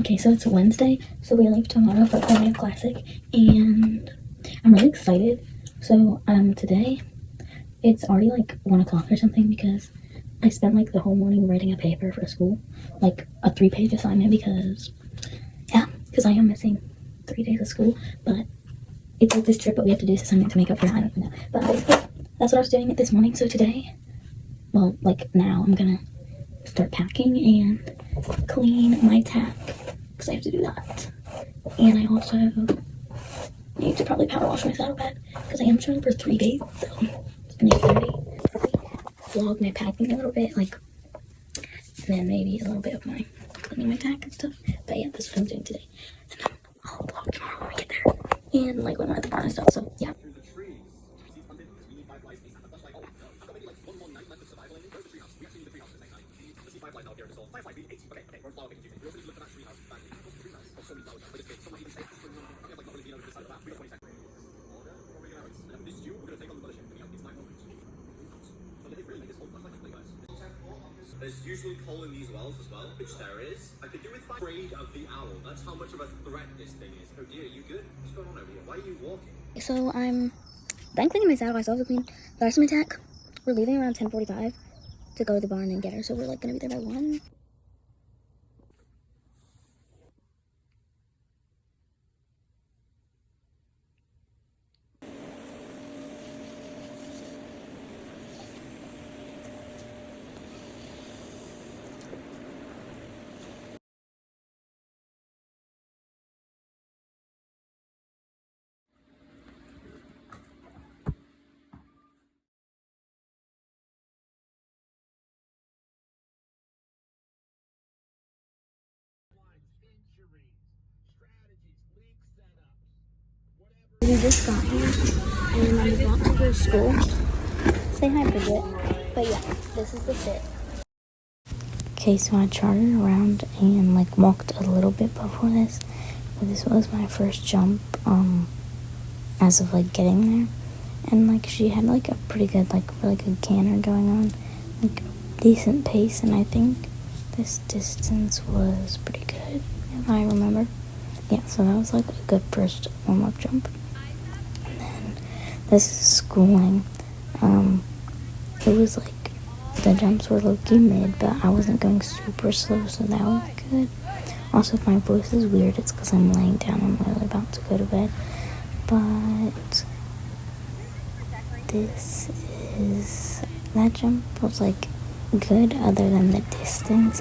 Okay, so it's Wednesday, so we leave tomorrow for Colonial Classic, and I'm really excited. So, today, it's already like 1 o'clock or something because I spent like the whole morning writing a paper for school, like a 3-page assignment because I am missing 3 days of school, but it's like this trip, but we have to do this assignment to make up for it. I don't know. But basically, that's what I was doing this morning. So today, well, like now, I'm gonna start packing and clean my tack because I have to do that. And I also need to probably power wash my saddle pad because I am showing for 3 days, so it's been 8:30. Vlog my packing a little bit, like, and then maybe a little bit of my cleaning my tack and stuff. But yeah, that's what I'm doing today. And then I'll vlog tomorrow when we get there. And like when we're at the barn and stuff, so yeah. There's usually coal in these wells as well, which there is. I could do with afraid of the owl. That's how much of a threat this thing is. Oh dear, you good? What's going on over here? Why are you walking? So I'm done cleaning my saddle. I still have to clean the rest of my tack. We're leaving around 10:45 to go to the barn and get her. So we're like gonna be there by 1. We just got here and I'm about to go to school. Say hi, Bridget. But yeah, this is the fit. Okay, so I charted around and like walked a little bit before this. But this was my first jump, as of like getting there. And like she had like a pretty good, like really good canter going on. Like decent pace, and I think this distance was pretty good, if I remember. Yeah, so that was like a good first warm-up jump. And then this is schooling. It was like the jumps were low-key mid, but I wasn't going super slow, so that was good. Also, if my voice is weird, it's because I'm laying down. I'm literally about to go to bed. But that jump was like good other than the distance.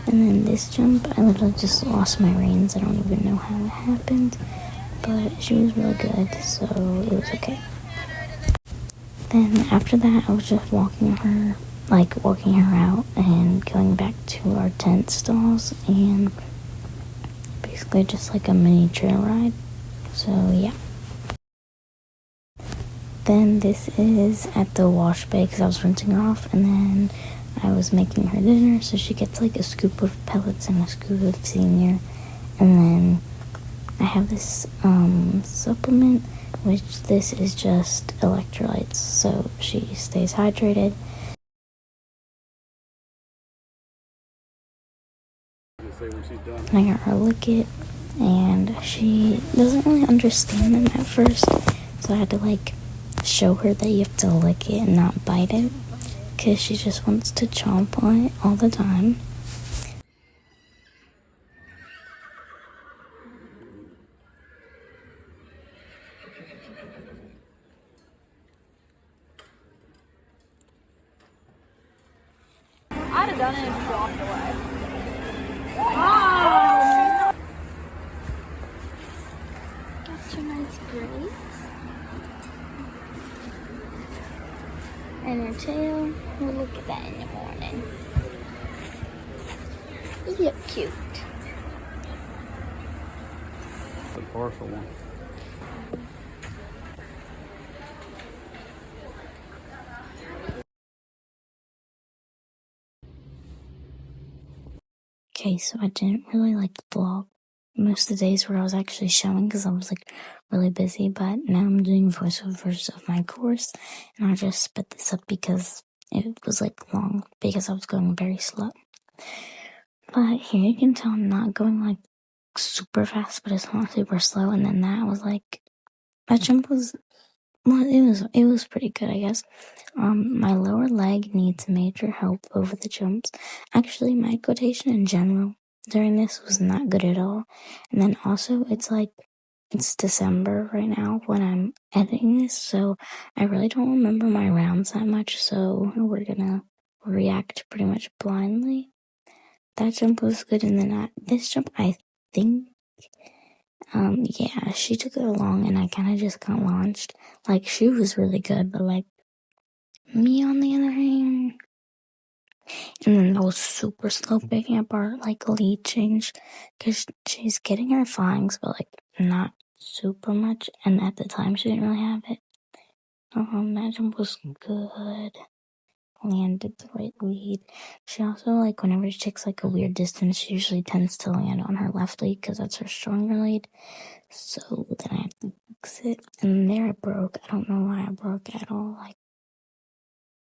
And then this jump, I literally just lost my reins. I don't even know how it happened, but she was really good, so it was okay. Then after that, I was just walking her out and going back to our tent stalls, and basically just like a mini trail ride. So yeah. Then this is at the wash bay because I was rinsing her off, and then I was making her dinner, so she gets like a scoop of pellets and a scoop of senior. And then I have this supplement, which this is just electrolytes, so she stays hydrated. And I got her lick it, and she doesn't really understand them at first, so I had to like show her that you have to lick it and not bite it, because she just wants to chomp on it all the time. I'd have done it if you walked away. That's your nice braids. And her tail, we'll look at that in the morning. You look cute. The partial one. Okay, so I didn't really like vlog most of the days where I was actually showing because I was like really busy, but now I'm doing voiceovers of my course, and I just sped this up because it was like long because I was going very slow. But here you can tell I'm not going like super fast, but it's not super slow. And then that jump was, well, it was pretty good, I guess. My lower leg needs major help over the jumps. Actually, my equitation in general during this was not good at all. And then also, it's December right now when I'm editing this, so I really don't remember my rounds that much, so we're gonna react pretty much blindly. That jump was good, and then this jump, I think, yeah, she took it along, and I kind of just got launched. Like, she was really good, but, like, me on the other hand, and then I was super slow picking up our, like, lead change, because she's getting her flyings, but, like, not super much, and at the time, she didn't really have it. That jump was good. Landed the right lead. She also, like, whenever she takes, like, a weird distance, she usually tends to land on her left lead, because that's her stronger lead. So then I have to fix it, and there I broke. I don't know why I broke at all, like,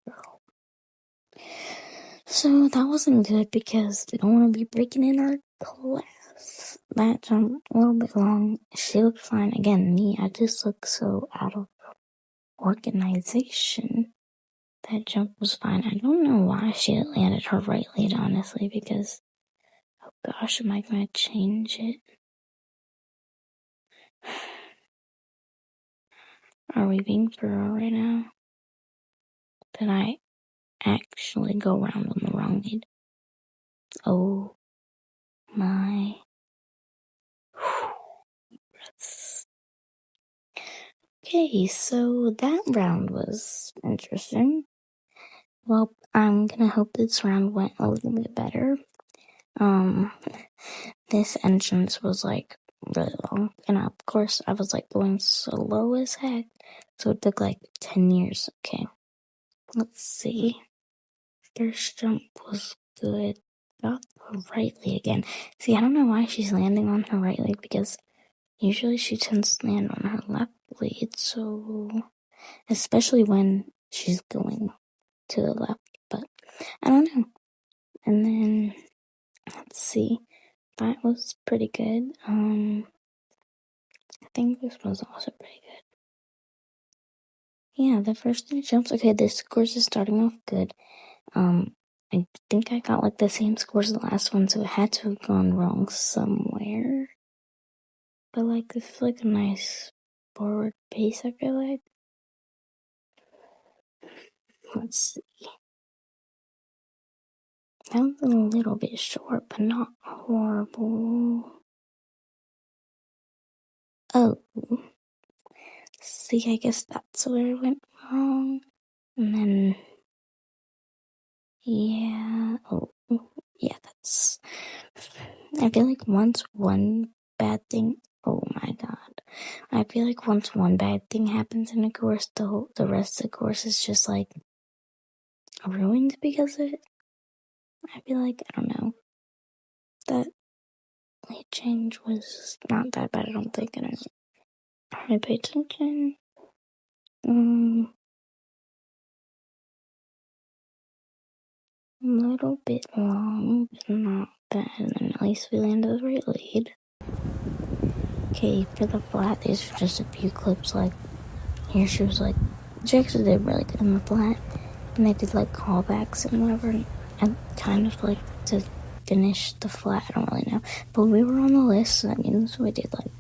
girl. So that wasn't good, because we don't want to be breaking in our class. That jump, a little bit long. She looked fine. Again, me, I just look so out of organization. That jump was fine. I don't know why she landed her right lead, honestly, because, oh gosh, am I going to change it? Are we being for real right now? Did I actually go around on the wrong lead? Oh my. Okay, so that round was interesting. Well, I'm gonna hope this round went a little bit better. This entrance was, like, really long, and of course I was, like, going slow as heck, so it took, like, 10 years. Okay, let's see. First jump was good. Got her right leg again. See, I don't know why she's landing on her right leg, because usually she tends to land on her left lead, so especially when she's going to the left, but I don't know. And then, let's see. That was pretty good. I think this was also pretty good. Yeah, the first 3 jumps. Okay, this course is starting off good. I think I got, like, the same score as the last one, so it had to have gone wrong somewhere. But, like, this is, like, a nice forward pace, I feel like. Let's see. That was a little bit short, but not horrible. Oh. See, I guess that's where it went wrong. And then, yeah. Oh, yeah, that's. I feel like once one bad thing. Oh my god. I feel like once one bad thing happens in a course, the rest of the course is just, like, ruined because of it. I feel like, I don't know. That late change was not that bad, I don't think. I don't really pay attention. A little bit long, but not bad. And then at least we landed the right lead. Okay, for the flat, these are just a few clips. Like, here she was like, she actually did really good in the flat. And they did, like, callbacks and whatever. And kind of, like, to finish the flat, I don't really know. But we were on the list, so that means we did, like,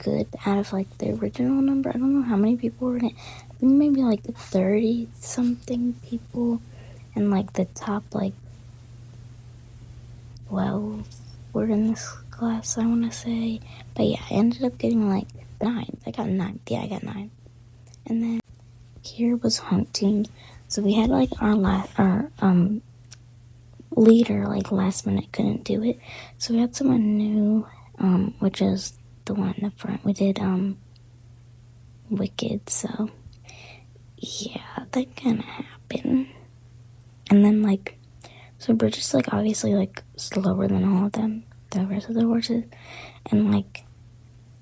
good out of, like, the original number. I don't know how many people were in it. I think maybe, like, 30-something people. And, like, the top, like, 12 were in this class, I want to say. But yeah, I ended up getting, like, 9. I got 9. Yeah, I got 9. And then here was hunting. So we had, like, our leader, like, last minute couldn't do it. So we had someone new, which is the one in the front. We did, Wicked, so yeah, that kind of happened. And then, like, so we're just, like, obviously, like, slower than all of them, the rest of the horses. And, like,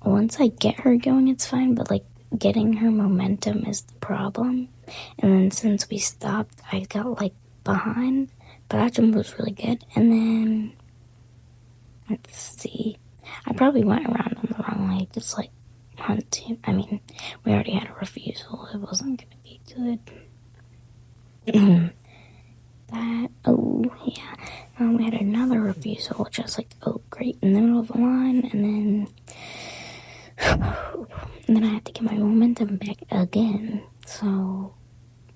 once I get her going, it's fine, but, like, getting her momentum is the problem. And then since we stopped, I got, like, behind, but that jump was really good. And then Let's see. I probably went around them the wrong way, just like hunting. I mean, we already had a refusal. It wasn't going to be good. Oh, yeah. We had another refusal, which was like, oh, great, in the middle of the line, and then I had to get my momentum back again. So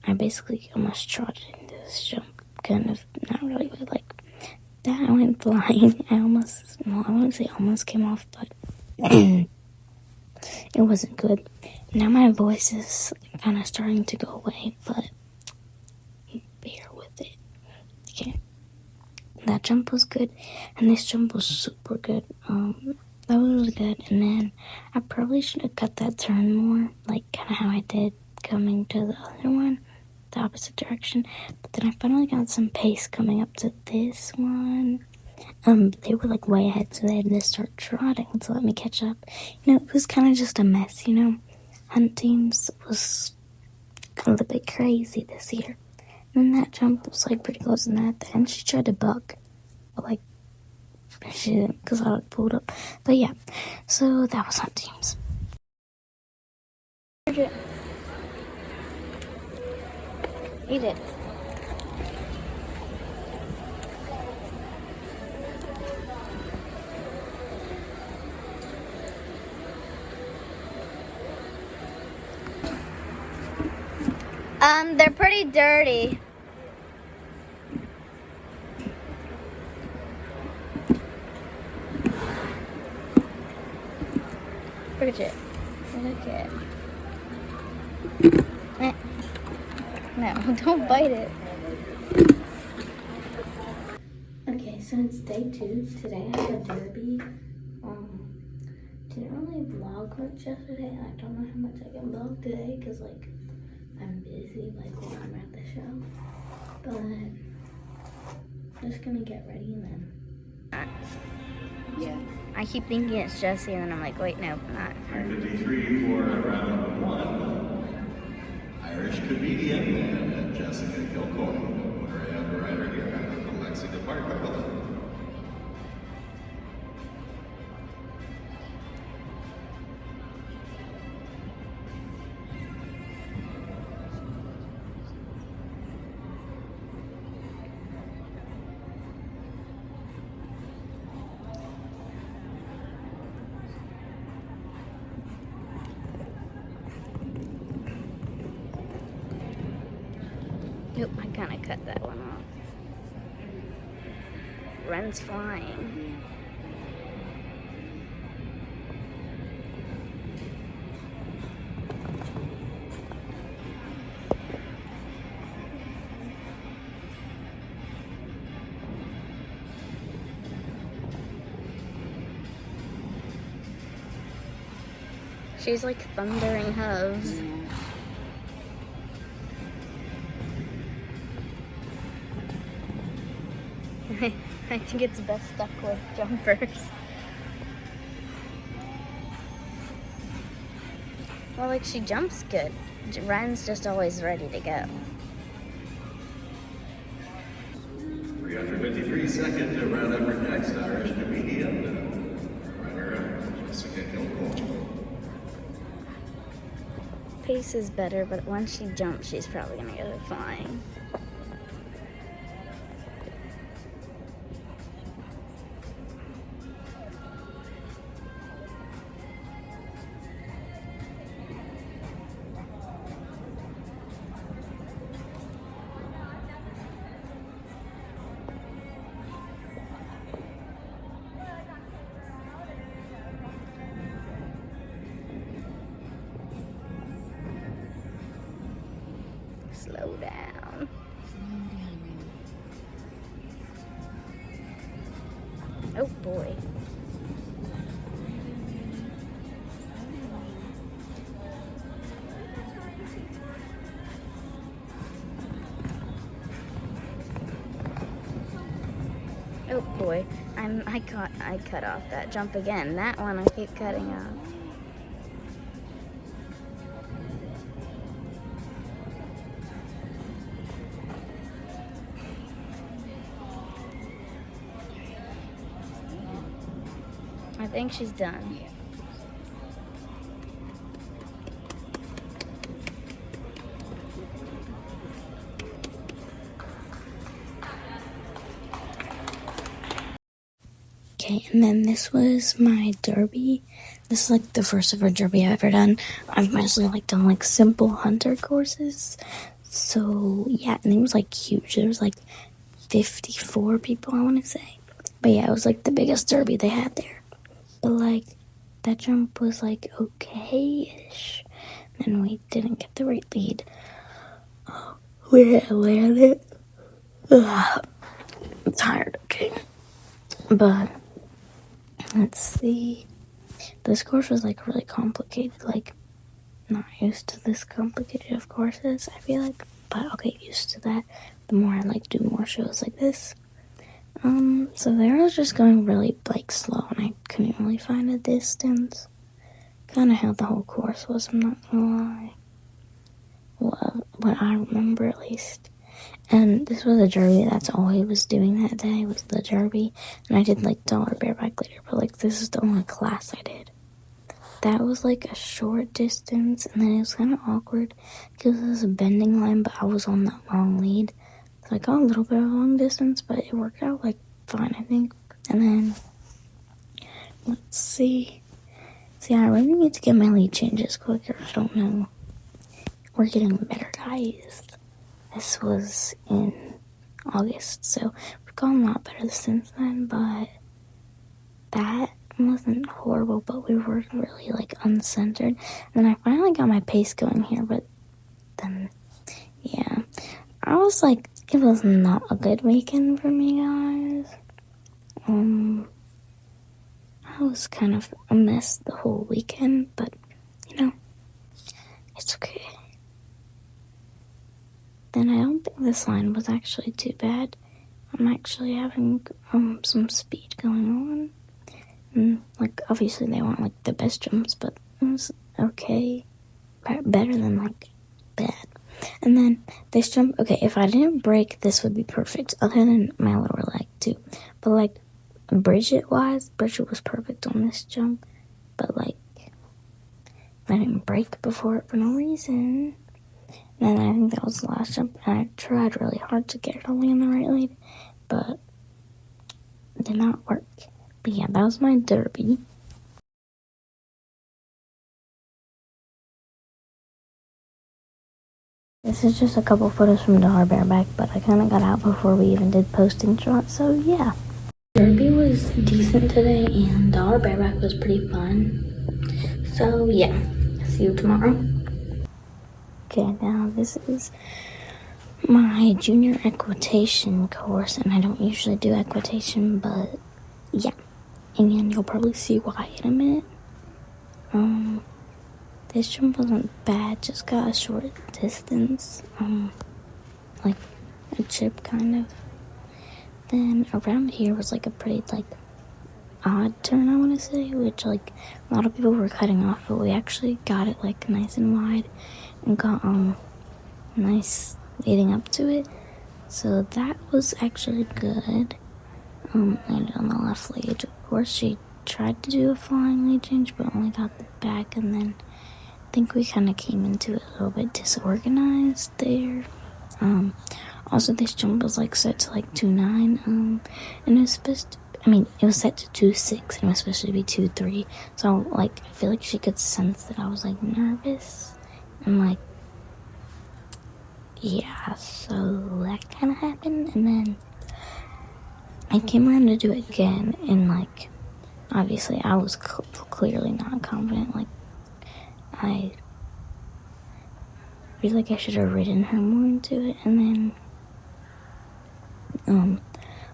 I basically almost trotted into this jump, kind of, not really, but like that. I went flying. I wouldn't say almost came off, but it wasn't good. Now my voice is kind of starting to go away, but bear with it. Okay. That jump was good, and this jump was super good. That was really good, and then I probably should have cut that turn more, like kind of how I did coming to the other one, the opposite direction. But then I finally got some pace coming up to this one. They were like way ahead, so they had to start trotting to let me catch up. It was kind of just a mess, Hunt teams was a little bit crazy this year. And that jump was like pretty close in that. And she tried to buck, but like she didn't because I pulled up. But yeah, so that was Hunt teams. Eat it. They're pretty dirty. Bridget, look at it. No, don't bite it. Okay, so it's day 2. Today I had a derby. Didn't really vlog much yesterday. I don't know how much I can vlog today because like I'm busy like when I'm at the show. But I'm just gonna get ready and then. Yeah. I keep thinking it's Jesse and then I'm like, wait, no, not her. 53 for round 1. Irish comedian and Jessica Kilcoy. Rider here at the Lexington Park. Nope, I kind of cut that one off. Ren's flying. She's like thundering hooves. I think it's best stuck with jumpers. Well, like she jumps good. Ren's just always ready to go. 353 second to round up our next Irish comedian. Rider Jessica Kilcoy. Pace is better, but once she jumps, she's probably gonna go flying. Slow down. Oh boy. Oh boy. I cut off that jump again. That one I keep cutting off. I think she's done. Okay, and then this was my derby. This is like the first ever derby I've ever done. I've mostly like done like simple hunter courses. So yeah, and it was like huge. There was like 54 people, I want to say. But yeah, it was like the biggest derby they had there. But like that jump was like okay-ish. And we didn't get the right lead. We didn't land it. Ugh. I'm tired, okay. But let's see. This course was like really complicated, like not used to this complicated of courses, I feel like, but I'll get used to that the more I like do more shows like this. So there I was just going really like slow and I couldn't really find a distance. Kind of how the whole course was, I'm not gonna lie. Well, what I remember at least. And this was a derby, that's all he was doing that day, was the derby. And I did like dollar bareback later, but like this is the only class I did. That was like a short distance, and then it was kind of awkward because it was a bending line, but I was on that long lead. So I got a little bit of long distance, but it worked out like fine, I think. And then, let's see. See, I really need to get my lead changes quicker. I don't know. We're getting better, guys. This was in August, so we've gotten a lot better since then, but that wasn't horrible, but we were really like uncentered. And then I finally got my pace going here, but then, yeah. I was like, it was not a good weekend for me, guys. I was kind of a mess the whole weekend, but, you know, it's okay. Then I don't think this line was actually too bad. I'm actually having some speed going on. And, like, obviously they weren't like the best jumps, but it was okay. Better than like bad. And then this jump, okay, if I didn't break, this would be perfect, other than my lower leg too. But like Bridget was perfect on this jump, but like I didn't break before it for no reason. And I think that was the last jump, and I tried really hard to get her to land the right lead, but it did not work. But yeah, that was my derby. This is just a couple photos from Dollar Bareback, but I kind of got out before we even did posting shots, so yeah. Derby was decent today, and Dollar Bareback was pretty fun. So yeah, see you tomorrow. Okay, now this is my junior equitation course, and I don't usually do equitation, but yeah. And you'll probably see why in a minute. This jump wasn't bad, just got a short distance, like a chip kind of. Then around here was like a pretty like odd turn, I want to say, which like a lot of people were cutting off, but we actually got it like nice and wide and got nice leading up to it, so that was actually good. Landed on the left lead. Of course, she tried to do a flying lead change, but only got the back, and then I think we kind of came into it a little bit disorganized there. Also, this jump was like set to like 2.9, and it was supposed to, it was set to 2.6, and it was supposed to be 2.3, so like I feel like she could sense that I was like nervous, and like yeah, so that kind of happened. And then I came around to do it again, and like obviously I was clearly not confident. Like I feel like I should have ridden her more into it. And then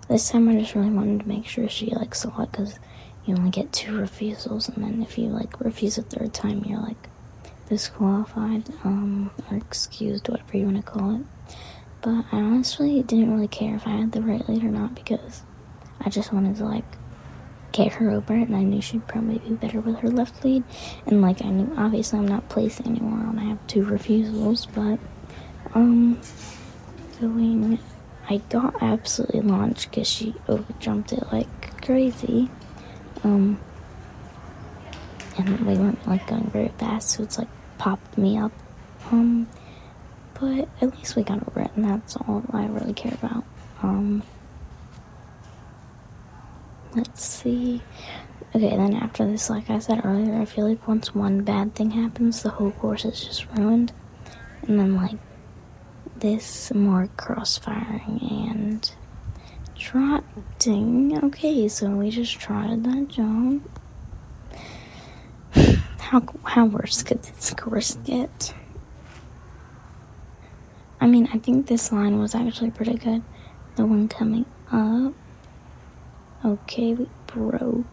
this time I just really wanted to make sure she like saw it, because you only get 2 refusals, and then if you like refuse a 3rd time, you're like disqualified, or excused, whatever you want to call it. But I honestly didn't really care if I had the right lead or not, because I just wanted to like get her over it, and I knew she'd probably be better with her left lead, and like I knew obviously I'm not placing anymore when I have 2 refusals, but I got absolutely launched because she over jumped it like crazy. and we weren't like going very fast, so it's like popped me up. But at least we got over it, and that's all I really care about. Let's see. Okay, then after this, like I said earlier, I feel like once one bad thing happens, the whole course is just ruined. And then, like, this, more crossfiring and trotting. Okay, so we just trotted that jump. How worse could this course get? I mean, I think this line was actually pretty good. The one coming up. Okay, we broke.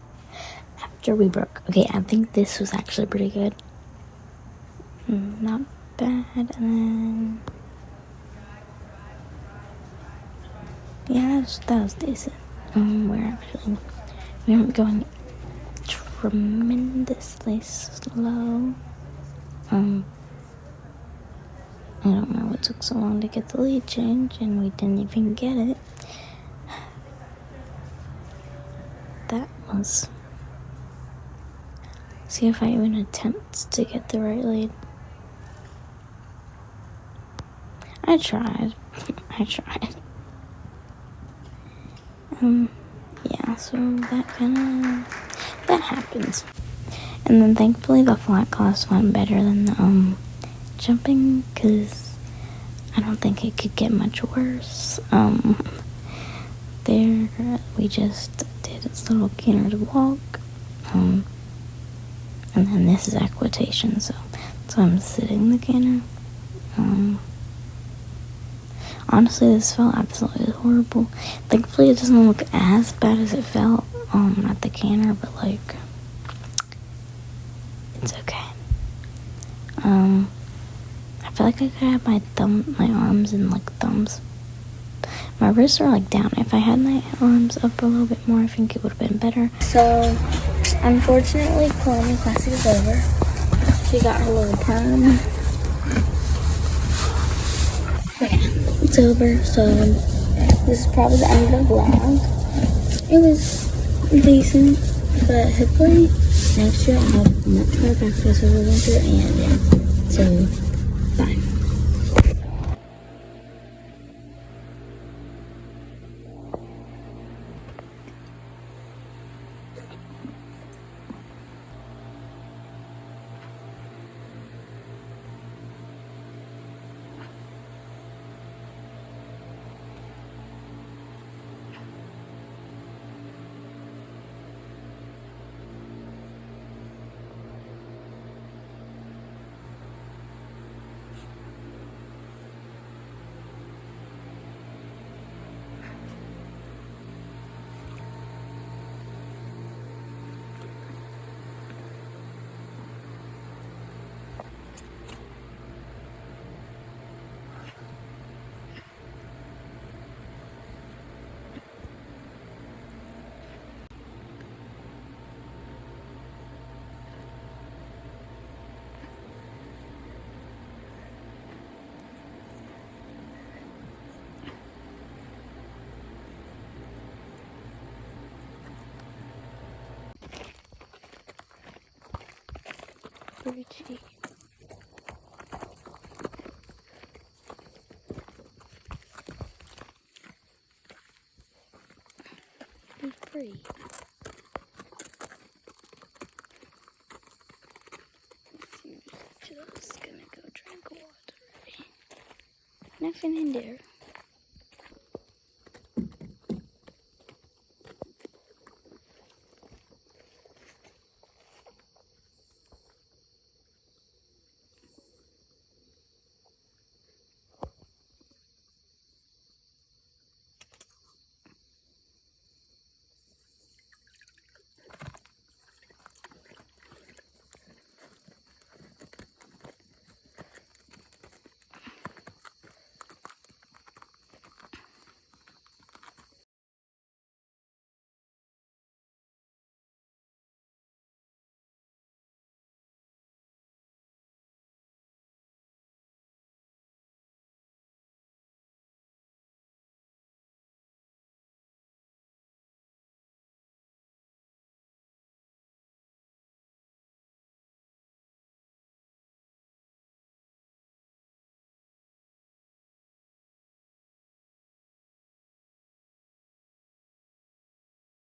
After we broke. Okay, I think this was actually pretty good. Not bad. And then... yeah, that was decent. We aren't going tremendously slow. I don't know what took so long to get the lead change, and we didn't even get it. That was... see if I even attempt to get the right lead. I tried. Yeah, so that happens. And then thankfully the flat class went better than the, jumping, because I don't think it could get much worse. There, we just did a little canter to walk, and then this is equitation, so I'm sitting the canter. Honestly, this felt absolutely horrible. Thankfully, it doesn't look as bad as it felt, at the canter, but, like, it's okay. I feel like I could have my arms and, like, thumbs. My wrists are, like, down. If I had my arms up a little bit more, I think it would have been better. So, unfortunately, Colonial Classic is over. She got her little perm. It's over, so this is probably the end of the vlog. It was decent, but hopefully next year I'll have much more practice over winter, and yeah, so bye. Richie. Be free. Just gonna go drink water. Nothing in there.